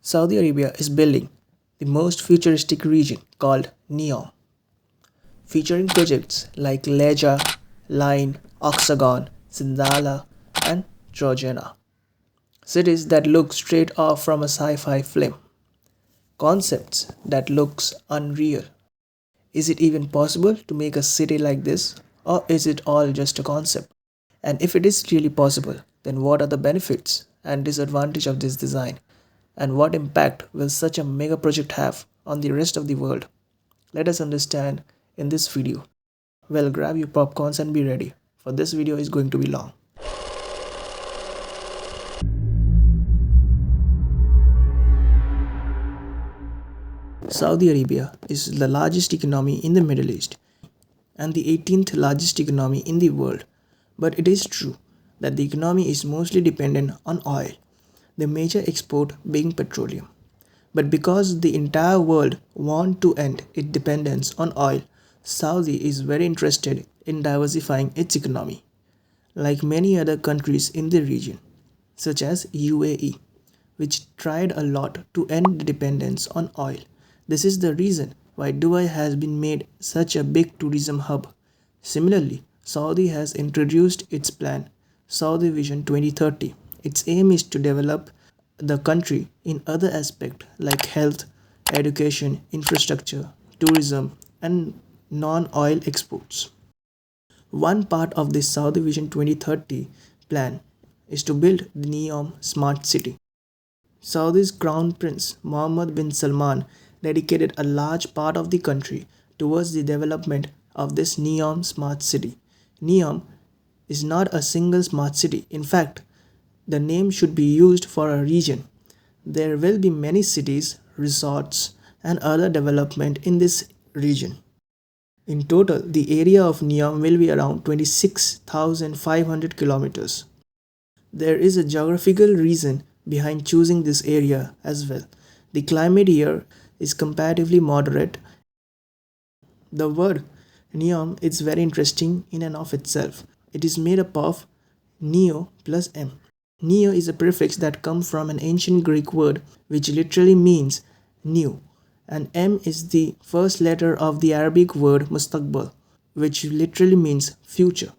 Saudi Arabia is building the most futuristic region called NEOM, featuring projects like Leja, Line, Oxagon, Sindala, and Trojana. Cities that look straight off from a sci-fi film. Concepts that looks unreal. Is it even possible to make a city like this, or is it all just a concept? And if it is really possible, then what are the benefits and disadvantages of this design? And what impact will such a mega project have on the rest of the world? Let us understand in this video. Well, grab your popcorns and be ready, for this video is going to be long. Saudi Arabia is the largest economy in the Middle East and the 18th largest economy in the world. But it is true that the economy is mostly dependent on oil, the major export being petroleum. But because the entire world wants to end its dependence on oil, Saudi is very interested in diversifying its economy, like many other countries in the region, such as UAE, which tried a lot to end the dependence on oil. This is the reason why Dubai has been made such a big tourism hub. Similarly, Saudi has introduced its plan, Saudi Vision 2030. Its aim is to develop the country in other aspects like health, education, infrastructure, tourism, and non-oil exports. One part of this Saudi Vision 2030 plan is to build the NEOM smart city. Saudi's Crown Prince Mohammed bin Salman dedicated a large part of the country towards the development of this NEOM smart city. NEOM is not a single smart city. In fact, the name should be used for a region. There will be many cities, resorts, and other development in this region. In total, the area of NEOM will be around 26,500 kilometers. There is a geographical reason behind choosing this area as well. The climate here is comparatively moderate. The word NEOM is very interesting in and of itself. It is made up of neo plus m. Neo is a prefix that comes from an ancient Greek word which literally means new, and m is the first letter of the Arabic word mustaqbal, which literally means future.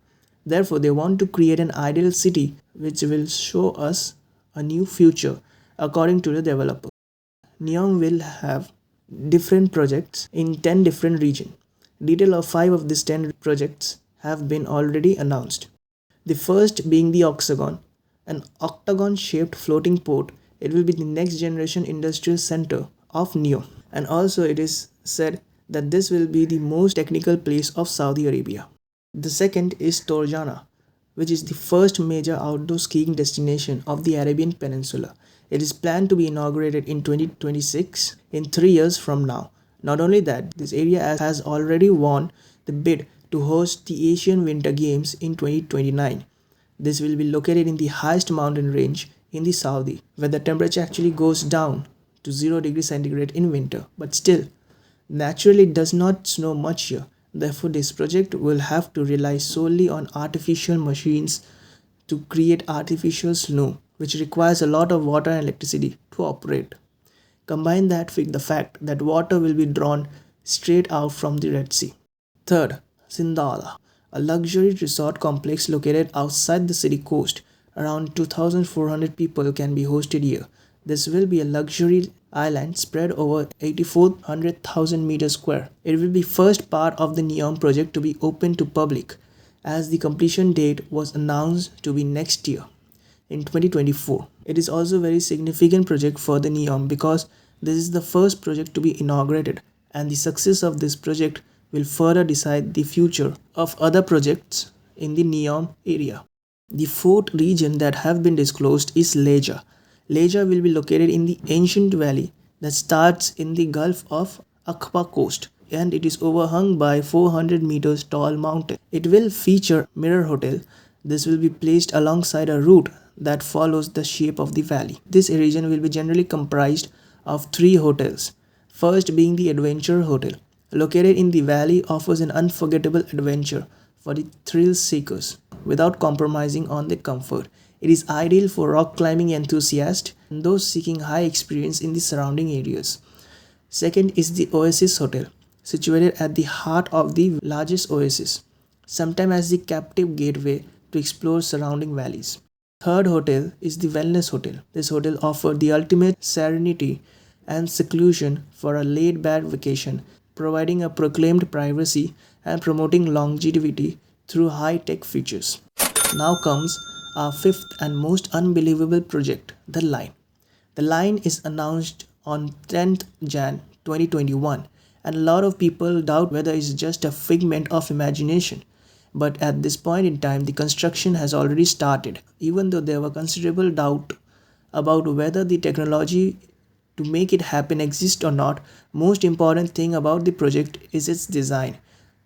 Therefore, they want to create an ideal city which will show us a new future according to the developer. NEOM will have different projects in 10 different regions. Detail of 5 of these 10 projects have been already announced. The first being the Oxagon, an octagon-shaped floating port. It will be the next generation industrial center of NEOM. And also it is said that this will be the most technical place of Saudi Arabia. The second is Trojana, which is the first major outdoor skiing destination of the Arabian Peninsula. It is planned to be inaugurated in 2026, in 3 years from now. Not only that, this area has already won the bid to host the Asian Winter Games in 2029. This will be located in the highest mountain range in the Saudi, where the temperature actually goes down to 0 degrees centigrade in winter. But still, naturally it does not snow much here. Therefore, this project will have to rely solely on artificial machines to create artificial snow, which requires a lot of water and electricity to operate. Combine that with the fact that water will be drawn straight out from the Red Sea. Third, Sindala, a luxury resort complex located outside the city coast. Around 2,400 people can be hosted here. This will be a luxury island spread over 8,400,000 meters square. It will be first part of the NEOM project to be open to public, as the completion date was announced to be next year in 2024. It is also a very significant project for the NEOM because this is the first project to be inaugurated, and the success of this project will further decide the future of other projects in the NEOM area. The fourth region that have been disclosed is Leja. Leja will be located in the ancient valley that starts in the Gulf of Aqaba coast, and it is overhung by 400 meters tall mountain. It will feature mirror hotel. This will be placed alongside a route that follows the shape of the valley. This region will be generally comprised of 3 hotels. First being the Adventure Hotel, located in the valley, offers an unforgettable adventure for the thrill seekers without compromising on the comfort. It is ideal for rock climbing enthusiasts and those seeking high experience in the surrounding areas. Second is the Oasis Hotel, situated at the heart of the largest oasis, sometimes as the captive gateway to explore surrounding valleys. Third hotel is the Wellness Hotel. This hotel offers the ultimate serenity and seclusion for a laid-back vacation, providing a proclaimed privacy and promoting longevity through high-tech features. Now comes our fifth and most unbelievable project, the Line. The Line is announced on 10th Jan 2021, and a lot of people doubt whether it's just a figment of imagination. But at this point in time, the construction has already started. Even though there were considerable doubt about whether the technology to make it happen exists or not, most important thing about the project is its design.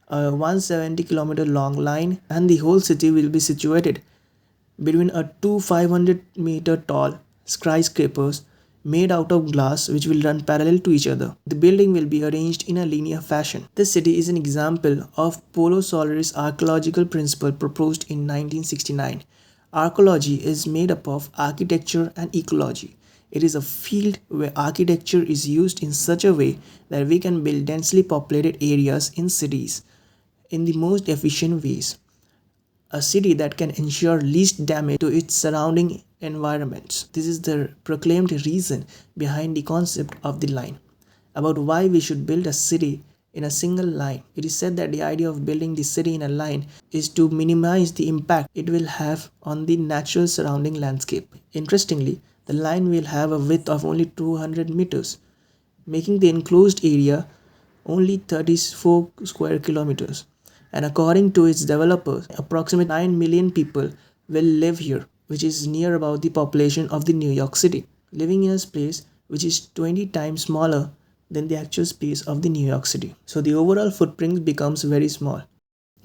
A 170-kilometer long line, and the whole city will be situated between a two 500-meter tall skyscrapers made out of glass which will run parallel to each other. The building will be arranged in a linear fashion. This city is an example of Polo Solaris archaeological principle proposed in 1969. Archaeology is made up of architecture and ecology. It is a field where architecture is used in such a way that we can build densely populated areas in cities in the most efficient ways. A city that can ensure least damage to its surrounding environments. This is the proclaimed reason behind the concept of the line. About why we should build a city in a single line. It is said that the idea of building the city in a line is to minimize the impact it will have on the natural surrounding landscape. Interestingly, the line will have a width of only 200 meters, making the enclosed area only 34 square kilometers. And according to its developers, approximately 9 million people will live here, which is near about the population of the New York City, living in a space which is 20 times smaller than the actual space of the New York City. So the overall footprint becomes very small.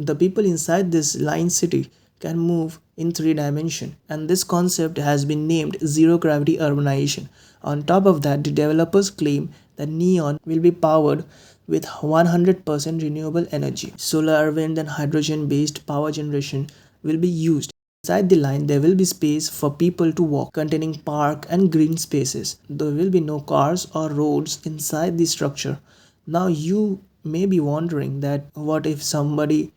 The people inside this line city can move in 3 dimensions, and this concept has been named zero gravity urbanization. On top of that, the developers claim that NEOM will be powered with 100% renewable energy. Solar, wind and hydrogen based power generation will be used. Inside the line, there will be space for people to walk, containing park and green spaces. There will be no cars or roads inside the structure. Now you may be wondering that what if somebody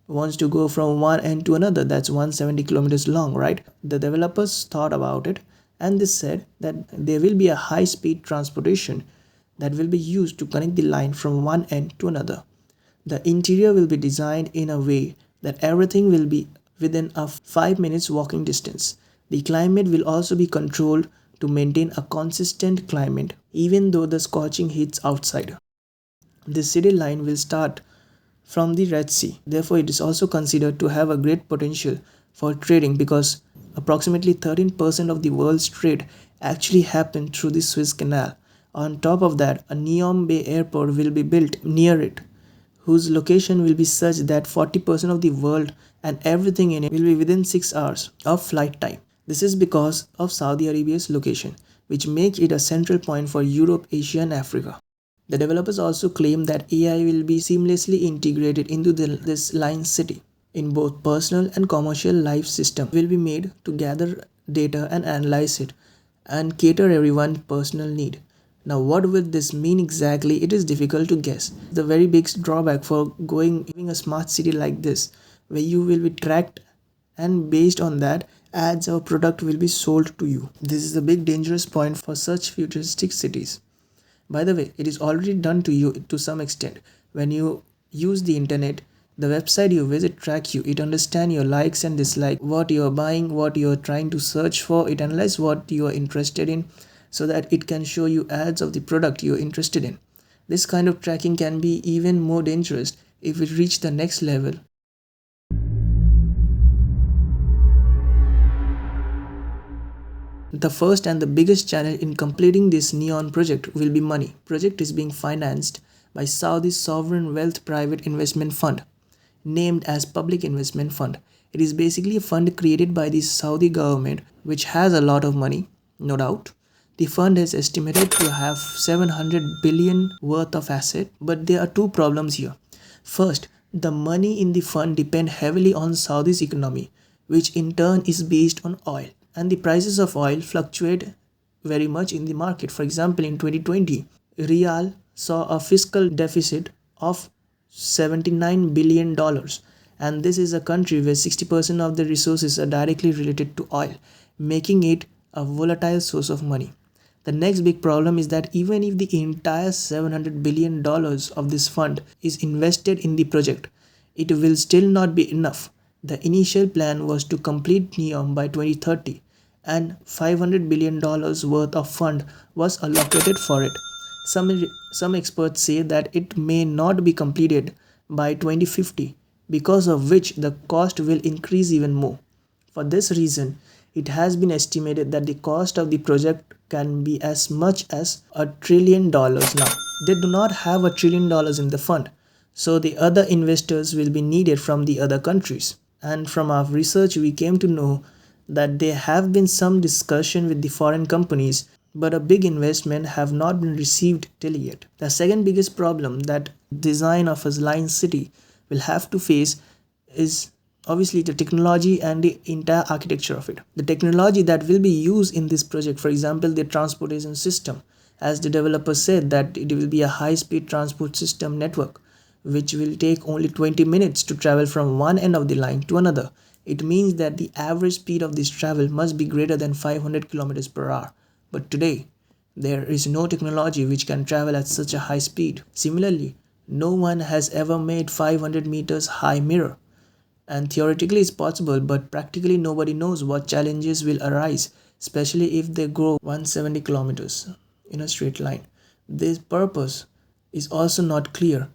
wants to go from one end to another? That's 170 kilometers long, right? The developers thought about it, and they said that there will be a high speed transportation that will be used to connect the line from one end to another. The interior will be designed in a way that everything will be within a 5 minutes walking distance. The climate will also be controlled to maintain a consistent climate even though the scorching heats outside. The city line will start from the Red Sea. Therefore, it is also considered to have a great potential for trading because approximately 13% of the world's trade actually happen through the Suez Canal. On top of that, a NEOM Bay airport will be built near it, whose location will be such that 40% of the world and everything in it will be within 6 hours of flight time. This is because of Saudi Arabia's location, which makes it a central point for Europe, Asia and Africa. The developers also claim that AI will be seamlessly integrated into this line city. In both personal and commercial life system will be made to gather data and analyze it and cater everyone's personal need. Now what will this mean exactly? It is difficult to guess. The very big drawback for having a smart city like this, where you will be tracked and based on that ads or product will be sold to you. This is a big dangerous point for such futuristic cities. By the way, it is already done to you to some extent. When you use the internet, the website you visit track you. It understands your likes and dislikes, what you are buying, what you are trying to search for. It analyzes what you are interested in so that it can show you ads of the product you are interested in. This kind of tracking can be even more dangerous if it reaches the next level. The first and the biggest challenge in completing this NEOM project will be money. Project is being financed by Saudi's Sovereign Wealth Private Investment Fund, named as Public Investment Fund. It is basically a fund created by the Saudi government which has a lot of money, no doubt. The fund is estimated to have 700 billion worth of asset, but there are two problems here. First, the money in the fund depend heavily on Saudi's economy, which in turn is based on oil, and the prices of oil fluctuate very much in the market. For example, in 2020, Real saw a fiscal deficit of $79 billion, and this is a country where 60% of the resources are directly related to oil, making it a volatile source of money. The next big problem is that even if the entire $700 billion of this fund is invested in the project, it will still not be enough. The initial plan was to complete NEOM by 2030, and $500 billion worth of fund was allocated for it. Some experts say that it may not be completed by 2050, because of which the cost will increase even more. For this reason, it has been estimated that the cost of the project can be as much as $1 trillion now. They do not have $1 trillion in the fund, so the other investors will be needed from the other countries. And from our research, we came to know that there have been some discussion with the foreign companies, but a big investment have not been received till yet. The second biggest problem that design of a line city will have to face is obviously the technology and the entire architecture of it. The technology that will be used in this project, for example, the transportation system, as the developer said that it will be a high-speed transport system network which will take only 20 minutes to travel from one end of the line to another. It means that the average speed of this travel must be greater than 500 kilometers per hour. But today, there is no technology which can travel at such a high speed. Similarly, no one has ever made 500 meters high mirror. And theoretically it's possible, but practically nobody knows what challenges will arise, especially if they go 170 kilometers in a straight line. This purpose is also not clear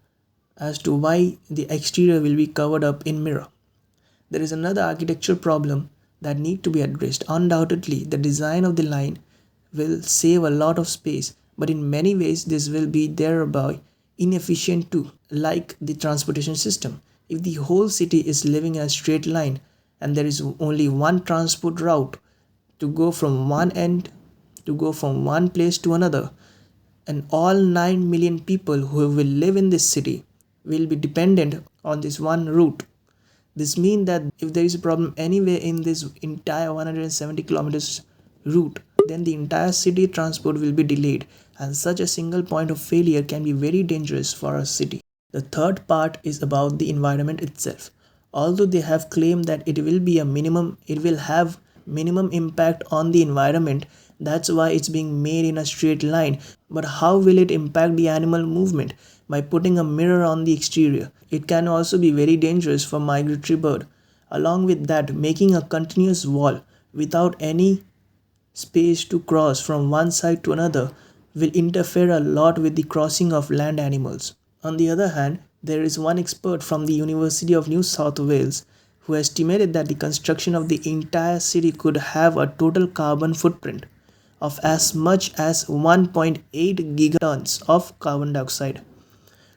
as to why the exterior will be covered up in mirror. There is another architecture problem that need to be addressed. Undoubtedly, the design of the line will save a lot of space, but in many ways this will be thereby inefficient too, like the transportation system. If the whole city is living in a straight line and there is only one transport route to go from one end, to go from one place to another, and all 9 million people who will live in this city will be dependent on this one route. This means that if there is a problem anywhere in this entire 170 kilometers route, then the entire city transport will be delayed, and such a single point of failure can be very dangerous for a city. The third part is about the environment itself. Although they have claimed that it will have minimum impact on the environment, that's why it's being made in a straight line. But how will it impact the animal movement? By putting a mirror on the exterior. It can also be very dangerous for migratory bird. Along with that, making a continuous wall without any space to cross from one side to another will interfere a lot with the crossing of land animals. On the other hand, there is one expert from the University of New South Wales who estimated that the construction of the entire city could have a total carbon footprint of as much as 1.8 gigatons of carbon dioxide.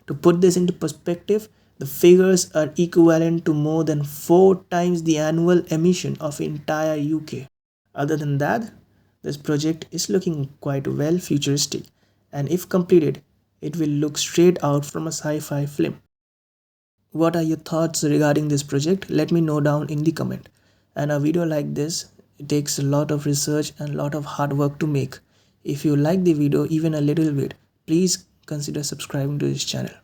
To put this into perspective, the figures are equivalent to more than 4 times the annual emission of entire UK. Other than that, this project is looking quite well futuristic, and if completed, it will look straight out from a sci-fi film. What are your thoughts regarding this project? Let me know down in the comment. And a video like this, it takes a lot of research and a lot of hard work to make. If you like the video even a little bit, please consider subscribing to this channel.